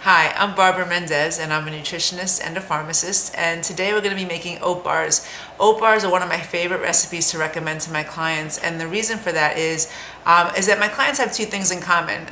Hi, I'm Barbara Mendez, and I'm a nutritionist and a pharmacist, and today we're going to be making oat bars. Oat bars are one of my favorite recipes to recommend to my clients, and the reason for that is that my clients have two things in common.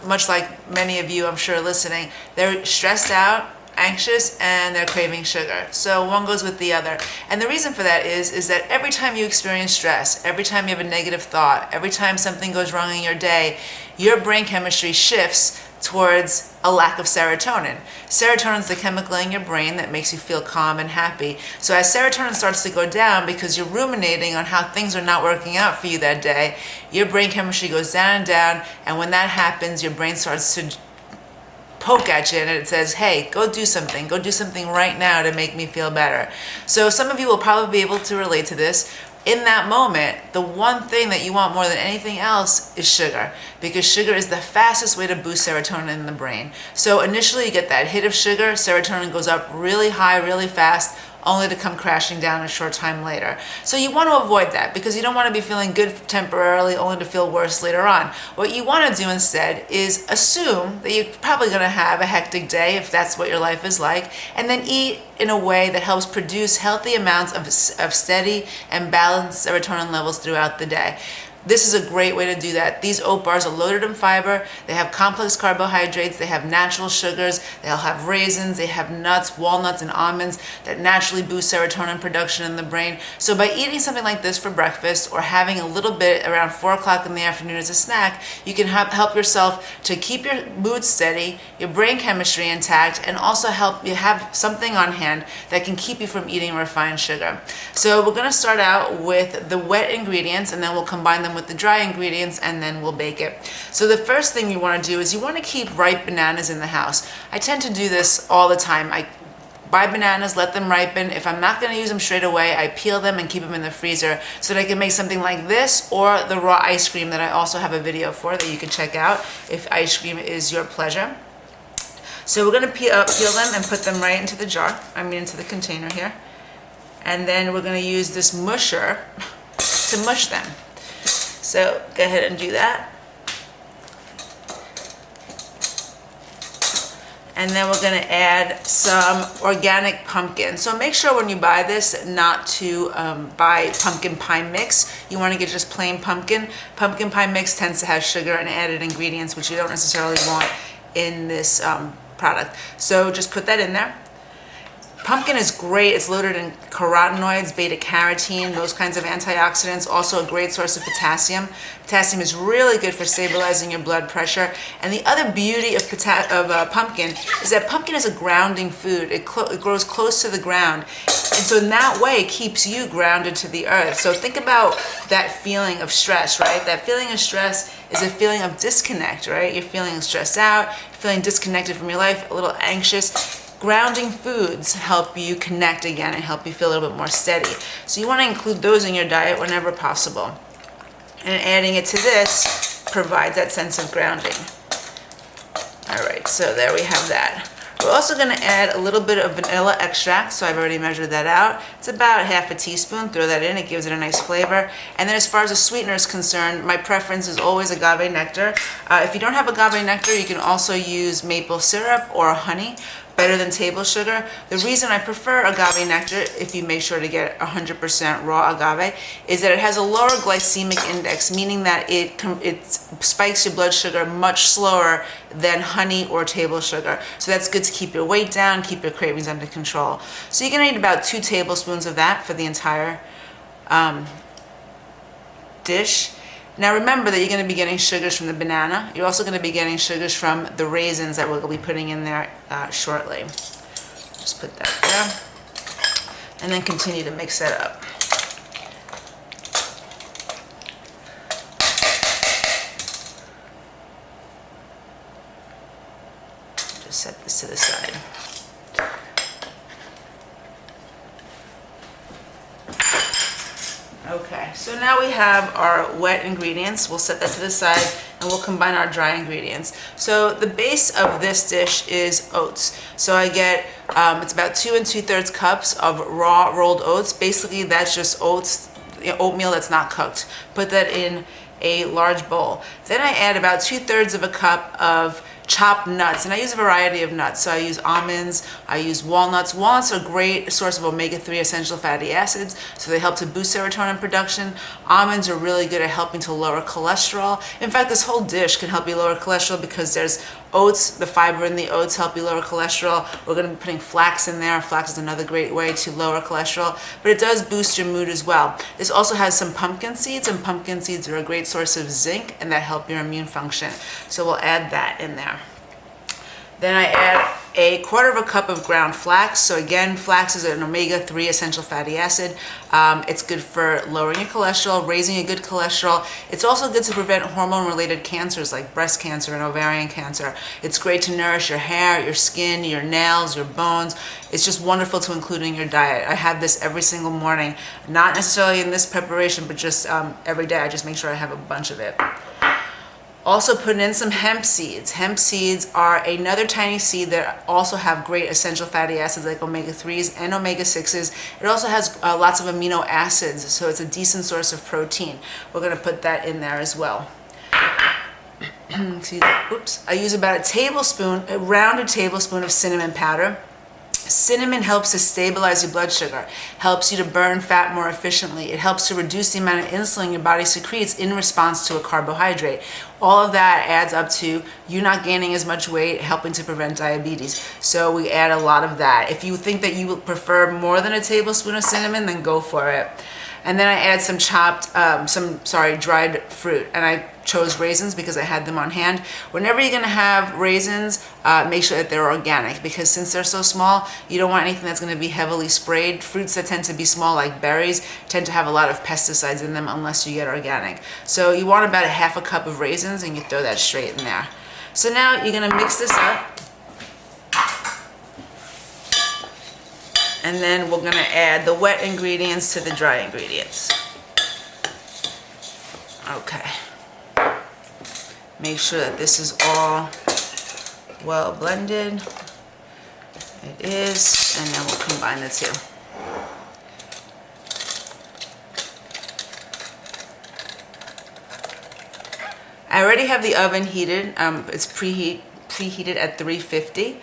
Much like many of you, I'm sure, listening, they're stressed out, anxious, and they're craving sugar. So one goes with the other. And the reason for that is that every time you experience stress, every time you have a negative thought, every time something goes wrong in your day, your brain chemistry shifts towards a lack of serotonin. Serotonin is the chemical in your brain that makes you feel calm and happy. So as serotonin starts to go down because you're ruminating on how things are not working out for you that day, your brain chemistry goes down and down, and when that happens, your brain starts to poke at you and it says, hey, go do something right now to make me feel better. So some of you will probably be able to relate to this. In that moment, the one thing that you want more than anything else is sugar, because sugar is the fastest way to boost serotonin in the brain. So initially you get that hit of sugar, serotonin goes up really high, really fast, only to come crashing down a short time later. So you want to avoid that because you don't want to be feeling good temporarily only to feel worse later on. What you want to do instead is assume that you're probably going to have a hectic day if that's what your life is like, and then eat in a way that helps produce healthy amounts of steady and balanced serotonin levels throughout the day. This is a great way to do that. These oat bars are loaded in fiber, they have complex carbohydrates, they have natural sugars, they'll have raisins, they have nuts, walnuts, and almonds that naturally boost serotonin production in the brain. So by eating something like this for breakfast or having a little bit around 4 o'clock in the afternoon as a snack, you can help yourself to keep your mood steady, your brain chemistry intact, and also help you have something on hand that can keep you from eating refined sugar. So we're going to start out with the wet ingredients, and then we'll combine them with the dry ingredients, and then we'll bake it. So the first thing you want to do is you want to keep ripe bananas in the house. I tend to do this all the time. I buy bananas, let them ripen. If I'm not going to use them straight away, I peel them and keep them in the freezer so that I can make something like this, or the raw ice cream that I also have a video for that you can check out if ice cream is your pleasure. So we're going to peel them and put them right into the jar, into the container here. And then we're going to use this musher to mush them. So go ahead and do that. And then we're going to add some organic pumpkin. So make sure when you buy this not to buy pumpkin pie mix. You want to get just plain pumpkin. Pumpkin pie mix tends to have sugar and added ingredients, which you don't necessarily want in this product. So just put that in there. Pumpkin is great. It's loaded in carotenoids, beta-carotene, those kinds of antioxidants. Also a great source of potassium. Potassium is really good for stabilizing your blood pressure. And the other beauty of pumpkin is that pumpkin is a grounding food. It grows close to the ground. And so in that way, it keeps you grounded to the earth. So think about that feeling of stress, right? That feeling of stress is a feeling of disconnect, right? You're feeling stressed out, you're feeling disconnected from your life, a little anxious. Grounding foods help you connect again and help you feel a little bit more steady. So you want to include those in your diet whenever possible. And adding it to this provides that sense of grounding. All right, so there we have that. We're also going to add a little bit of vanilla extract, so I've already measured that out. It's about half a teaspoon. Throw that in, it gives it a nice flavor. And then as far as a sweetener is concerned, my preference is always agave nectar. If you don't have agave nectar, you can also use maple syrup or honey. Better than table sugar. The reason I prefer agave nectar, if you make sure to get 100% raw agave, is that it has a lower glycemic index, meaning that it spikes your blood sugar much slower than honey or table sugar. So that's good to keep your weight down, keep your cravings under control. So you're going to need about 2 tablespoons of that for the entire dish. Now remember that you're going to be getting sugars from the banana. You're also going to be getting sugars from the raisins that we'll be putting in there shortly. Just put that there. And then continue to mix that up. Just set this to the side. Okay, so now we have our wet ingredients. We'll set that to the side and we'll combine our dry ingredients. So the base of this dish is oats. So I get, it's about 2 2/3 cups of raw rolled oats. Basically that's just oats, oatmeal that's not cooked. Put that in a large bowl. Then I add about 2/3 of a cup of chopped nuts, and I use a variety of nuts. So I use almonds, I use walnuts. Walnuts are a great source of omega-3 essential fatty acids, so they help to boost serotonin production. Almonds are really good at helping to lower cholesterol. In fact, this whole dish can help you lower cholesterol because there's oats, the fiber in the oats help you lower cholesterol. We're going to be putting flax in there. Flax is another great way to lower cholesterol, but it does boost your mood as well. This also has some pumpkin seeds, and pumpkin seeds are a great source of zinc, and that help your immune function. So we'll add that in there. Then I add a 1/4 cup of ground flax. So again, flax is an omega-3 essential fatty acid. It's good for lowering your cholesterol, raising a good cholesterol. It's also good to prevent hormone-related cancers like breast cancer and ovarian cancer. It's great to nourish your hair, your skin, your nails, your bones. It's just wonderful to include in your diet. I have this every single morning, not necessarily in this preparation, but just every day. I just make sure I have a bunch of it. Also put in some hemp seeds. Hemp seeds are another tiny seed that also have great essential fatty acids like omega-3s and omega-6s. It also has lots of amino acids, so it's a decent source of protein. We're going to put that in there as well. Oops. I use about a rounded tablespoon of cinnamon powder. Cinnamon helps to stabilize your blood sugar, helps you to burn fat more efficiently. It helps to reduce the amount of insulin your body secretes in response to a carbohydrate. All of that adds up to you not gaining as much weight, helping to prevent diabetes. So we add a lot of that. If you think that you would prefer more than a tablespoon of cinnamon, then go for it. And then I add some dried fruit, and I chose raisins because I had them on hand. Whenever you're going to have raisins, make sure that they're organic, because since they're so small, you don't want anything that's going to be heavily sprayed. Fruits that tend to be small, like berries, tend to have a lot of pesticides in them unless you get organic. So you want about a 1/2 cup of raisins, and you throw that straight in there. So now you're going to mix this up. And then we're going to add the wet ingredients to the dry ingredients. Okay. Make sure that this is all well blended. It is, and then we'll combine the two. I already have the oven heated. It's preheated at 350.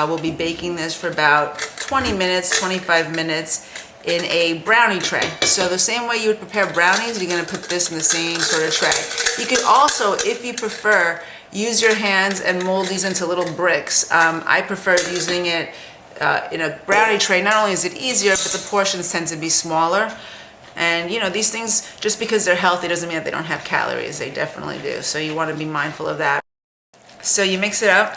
We'll be baking this for about 20 minutes, 25 minutes in a brownie tray. So the same way you would prepare brownies, you're going to put this in the same sort of tray. You could also, if you prefer, use your hands and mold these into little bricks. I prefer using it in a brownie tray. Not only is it easier, but the portions tend to be smaller. And you know, these things, just because they're healthy doesn't mean that they don't have calories. They definitely do. So you want to be mindful of that. So you mix it up.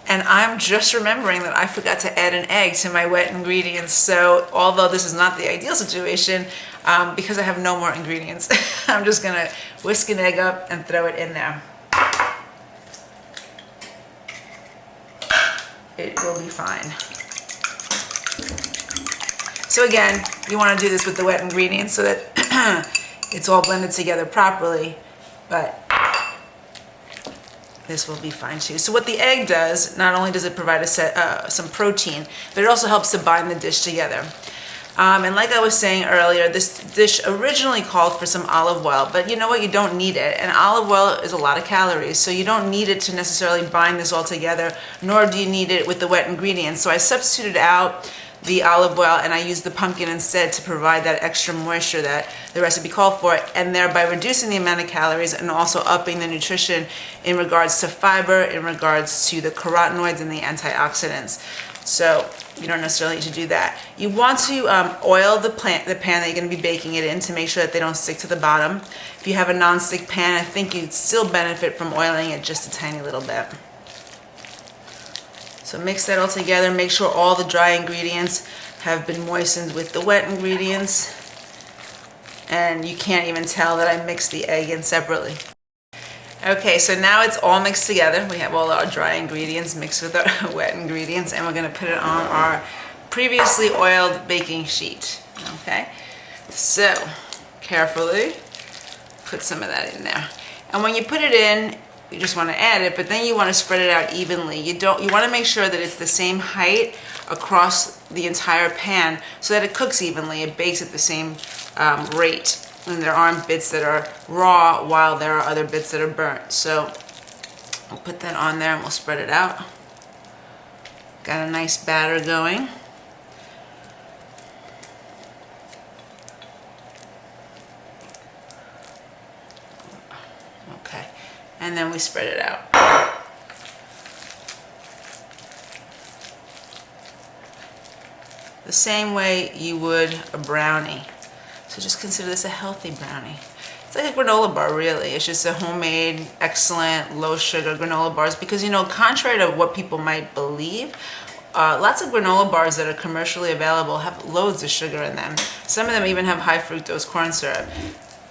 And I'm just remembering that I forgot to add an egg to my wet ingredients. So although this is not the ideal situation, because I have no more ingredients, I'm just gonna whisk an egg up and throw it in there. It will be fine. So again, you wanna do this with the wet ingredients so that it's all blended together properly, but this will be fine too. So what the egg does, not only does it provide some protein, but it also helps to bind the dish together. And like I was saying earlier, this dish originally called for some olive oil, but you know what? You don't need it. And olive oil is a lot of calories, so you don't need it to necessarily bind this all together, nor do you need it with the wet ingredients. So I substituted out the olive oil and I used the pumpkin instead to provide that extra moisture that the recipe called for, and thereby reducing the amount of calories and also upping the nutrition in regards to fiber, in regards to the carotenoids and the antioxidants. So you don't necessarily need to do that. You want to oil the pan that you're going to be baking it in to make sure that they don't stick to the bottom. If you have a non-stick pan, I think you'd still benefit from oiling it just a tiny little bit. So mix that all together, make sure all the dry ingredients have been moistened with the wet ingredients. And you can't even tell that I mixed the egg in separately. Okay, so now it's all mixed together. We have all our dry ingredients mixed with our wet ingredients, and we're gonna put it on our previously oiled baking sheet. Okay, so carefully put some of that in there. And when you put it in, you just want to add it, but then you want to spread it out evenly. You want to make sure that it's the same height across the entire pan so that it cooks evenly. It bakes at the same rate, and there aren't bits that are raw while there are other bits that are burnt. So We'll put that on there and we'll spread it out. Got a nice batter going. Okay, and then we spread it out. The same way you would a brownie. So just consider this a healthy brownie. It's like a granola bar, really. It's just a homemade, excellent, low sugar granola bars because, you know, contrary to what people might believe, lots of granola bars that are commercially available have loads of sugar in them. Some of them even have high fructose corn syrup.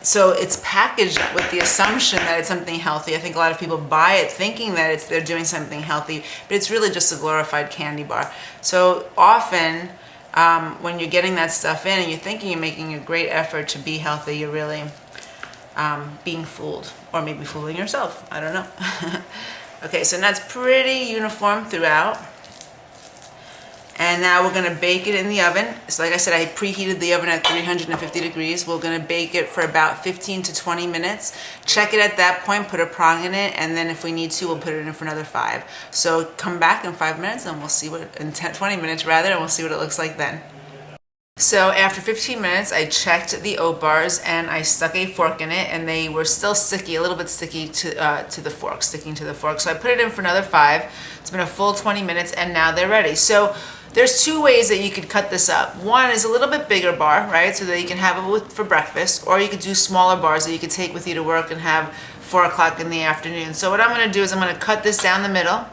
So it's packaged with the assumption that it's something healthy. I think a lot of people buy it thinking that they're doing something healthy, but it's really just a glorified candy bar. So often, when you're getting that stuff in and you're thinking you're making a great effort to be healthy, you're really being fooled, or maybe fooling yourself. I don't know. Okay, so now it's pretty uniform throughout. And now we're gonna bake it in the oven. So like I said, I preheated the oven at 350 degrees. We're gonna bake it for about 15 to 20 minutes. Check it at that point, put a prong in it, and then if we need to, we'll put it in for another 5. So come back in 5 minutes and we'll see in 20 minutes rather, and we'll see what it looks like then. So after 15 minutes, I checked the oat bars and I stuck a fork in it, and they were still sticky, a little bit sticky to the fork, sticking to the fork. So I put it in for another 5. It's been a full 20 minutes and now they're ready. So there's 2 ways that you could cut this up. One is a little bit bigger bar, right? So that you can have it for breakfast, or you could do smaller bars that you could take with you to work and have 4 o'clock in the afternoon. So what I'm gonna do is I'm gonna cut this down the middle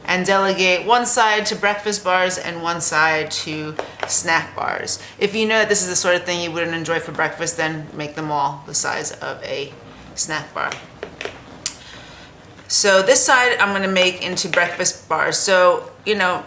and delegate one side to breakfast bars and one side to snack bars. If you know that this is the sort of thing you wouldn't enjoy for breakfast, then make them all the size of a snack bar. So this side I'm gonna make into breakfast bars. So, you know,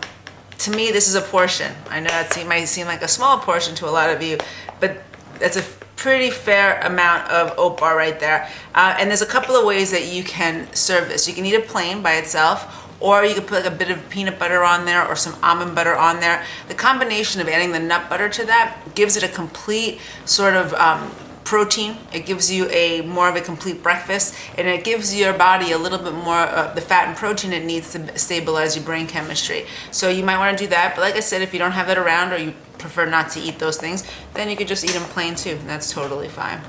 to me, this is a portion. I know it might seem like a small portion to a lot of you, but that's a pretty fair amount of oat bar right there. And there's a couple of ways that you can serve this. You can eat it plain by itself, or you could put like a bit of peanut butter on there or some almond butter on there. The combination of adding the nut butter to that gives it a complete sort of protein. It gives you more of a complete breakfast, and it gives your body a little bit more of the fat and protein it needs to stabilize your brain chemistry. So you might want to do that, but like I said, if you don't have that around or you prefer not to eat those things, then you could just eat them plain too, and that's totally fine.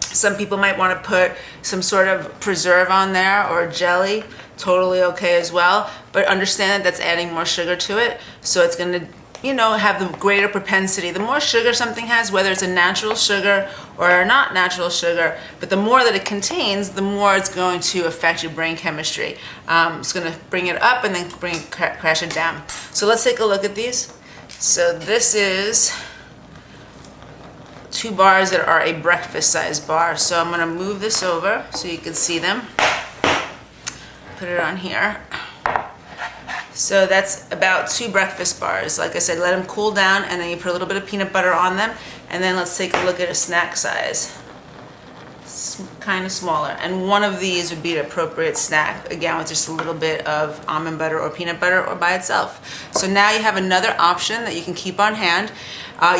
Some people might want to put some sort of preserve on there or jelly, totally okay as well, but understand that that's adding more sugar to it, so it's going to, you know, have the greater propensity. The more sugar something has, whether it's a natural sugar or not natural sugar, but the more that it contains, the more it's going to affect your brain chemistry. It's going to bring it up and then crash it down. So let's take a look at these. So this is 2 bars that are a breakfast size bar. So I'm going to move this over so you can see them. Put it on here. So that's about 2 breakfast bars. Like I said, let them cool down, and then you put a little bit of peanut butter on them. And then let's take a look at a snack size. It's kind of smaller. And one of these would be an appropriate snack, again, with just a little bit of almond butter or peanut butter or by itself. So now you have another option that you can keep on hand.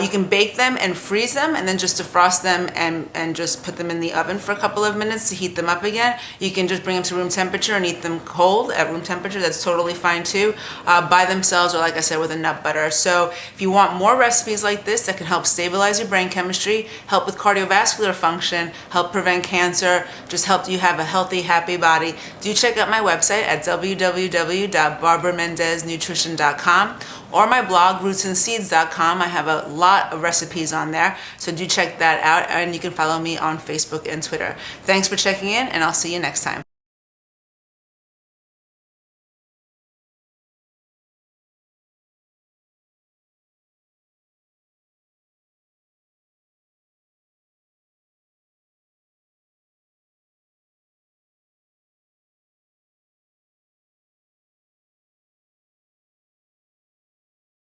You can bake them and freeze them, and then just defrost them and just put them in the oven for a couple of minutes to heat them up again. You can just bring them to room temperature and eat them cold at room temperature. That's totally fine too, by themselves, or like I said, with a nut butter. So if you want more recipes like this that can help stabilize your brain chemistry, help with cardiovascular function, help prevent cancer, just help you have a healthy, happy body, do check out my website at www.barbaramendeznutrition.com or my blog, rootsandseeds.com. I have a lot of recipes on there, so do check that out, and you can follow me on Facebook and Twitter. Thanks for checking in, and I'll see you next time.